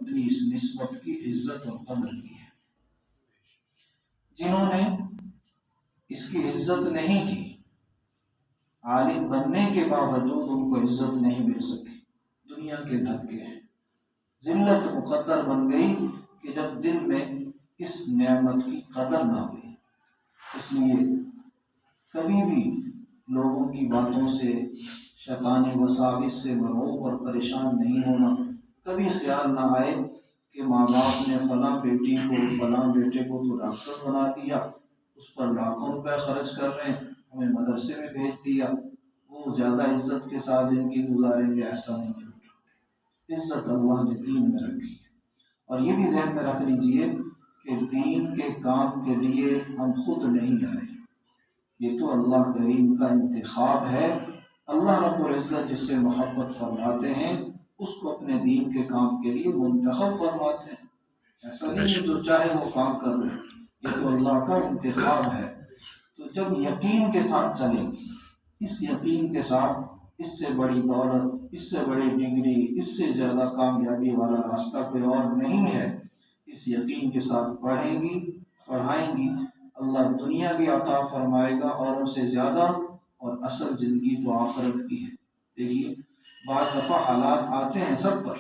اتنی اس نسبت کی عزت اور قدر کی ہے۔ جنہوں نے اس کی عزت نہیں کی، عالم بننے کے باوجود ان کو عزت نہیں مل سکی، دنیا کے دھکے ہیں، ذلت مقدر بن گئی کہ جب دل میں اس نعمت کی قدر نہ ہوئی۔ اس لیے کبھی بھی لوگوں کی باتوں سے، شیطانی وساوس سے مرعوب اور پریشان نہیں ہونا۔ کبھی خیال نہ آئے کہ ماں باپ نے فلاں بیٹی کو، فلاں بیٹے کو تو ڈاکٹر بنا دیا، اس پر لاکھوں روپے خرچ کر رہے ہیں، ہمیں مدرسے میں بھیج دیا، وہ زیادہ عزت کے ساتھ زندگی گزاریں گے۔ ایسا نہیں ہے، عزت اللہ نے دین میں رکھی ہے۔ اور یہ بھی ذہن میں رکھ لیجئے کہ دین کے کام کے لیے ہم خود نہیں آئے، یہ تو اللہ کریم کا انتخاب ہے۔ اللہ رب العزت جس سے محبت فرماتے ہیں اس کو اپنے دین کے کام کے لیے منتخب فرماتے ہیں۔ ایسا نہیں ہے جو چاہے وہ کام کر رہے، یہ تو اللہ کا انتخاب ہے۔ تو جب یقین کے ساتھ چلیں گے، اس یقین کے ساتھ اس سے بڑی دولت، اس سے بڑی ڈگری، اس سے زیادہ کامیابی والا راستہ کوئی اور نہیں ہے، اس یقین کے ساتھ پڑھیں گی، پڑھائیں گی، اللہ دنیا بھی عطا فرمائے گا اوروں سے زیادہ، اور اصل زندگی تو آخرت کی ہے۔ دیکھیے بعض دفعہ حالات آتے ہیں سب پر،